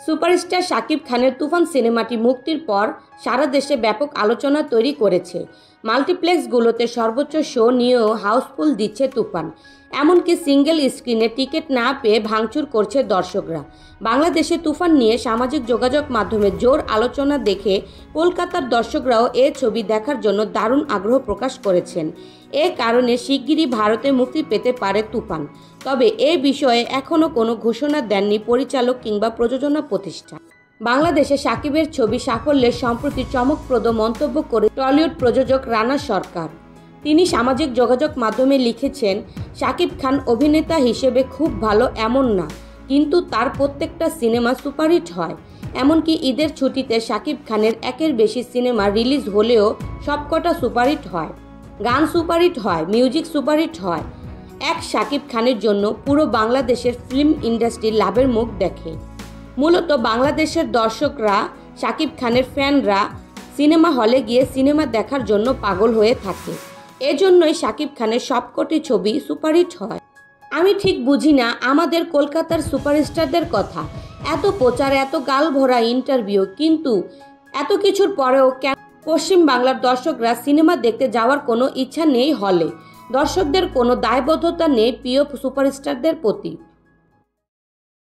Superstar Shakib খানের তুফান সিনেমাটি মুক্তির পর সারা দেশে ব্যাপক আলোচনা তৈরি করেছে। মাল্টিপ্লেক্সগুলোতে সর্বোচ্চ শো নিয়েও হাউসফুল দিচ্ছে তুফান। এমনকি সিঙ্গেল স্ক্রিনে টিকিট না পেয়ে ভাঙচুর করছে দর্শকরা। বাংলাদেশে তুফান নিয়ে সামাজিক যোগাযোগ মাধ্যমে জোর আলোচনা দেখে কলকাতার দর্শকরাও এ ছবি দেখার জন্য দারুণ আগ্রহ প্রকাশ করেছেন। এ কারণে শিগগিরই ভারতে মুক্তি পেতে পারে তুফান। তবে এ বিষয়ে এখনও কোনো ঘোষণা দেননি পরিচালক কিংবা প্রযোজনা প্রতিষ্ঠান। বাংলাদেশে শাকিবের ছবি সাফল্যের সম্প্রতি চমকপ্রদ মন্তব্য করে টলিউড প্রযোজক রানা সরকার। তিনি সামাজিক যোগাযোগ মাধ্যমে লিখেছেন, শাকিব খান অভিনেতা হিসেবে খুব ভালো এমন না, কিন্তু তার প্রত্যেকটা সিনেমা সুপারহিট হয়। এমনকি ঈদের ছুটিতে শাকিব খানের একের বেশি সিনেমা রিলিজ হলেও সবকটা সুপারহিট হয়। গান সুপারহিট হয়, মিউজিক সুপারহিট হয়। এক শাকিব খানের জন্য পুরো বাংলাদেশের ফিল্ম ইন্ডাস্ট্রি লাভের মুখ দেখে। মূলত বাংলাদেশের দর্শকরা, শাকিব খানের ফ্যানরা সিনেমা হলে গিয়ে সিনেমা দেখার জন্য পাগল হয়ে থাকে। এজন্যই শাকিব খানের সবকটি ছবি সুপারহিট হয়। আমি ঠিক বুঝি না আমাদের কলকাতার সুপারস্টারদের কথা। এত প্রচার, এত গাল ভরা ইন্টারভিউ, কিন্তু এত কিছুর পরেও কেন পশ্চিম বাংলার দর্শকরা সিনেমা দেখতে যাওয়ার কোনো ইচ্ছা নেই হলে? দর্শকদের কোনো দায়বদ্ধতা নেই প্রিয় সুপারস্টারদের প্রতি।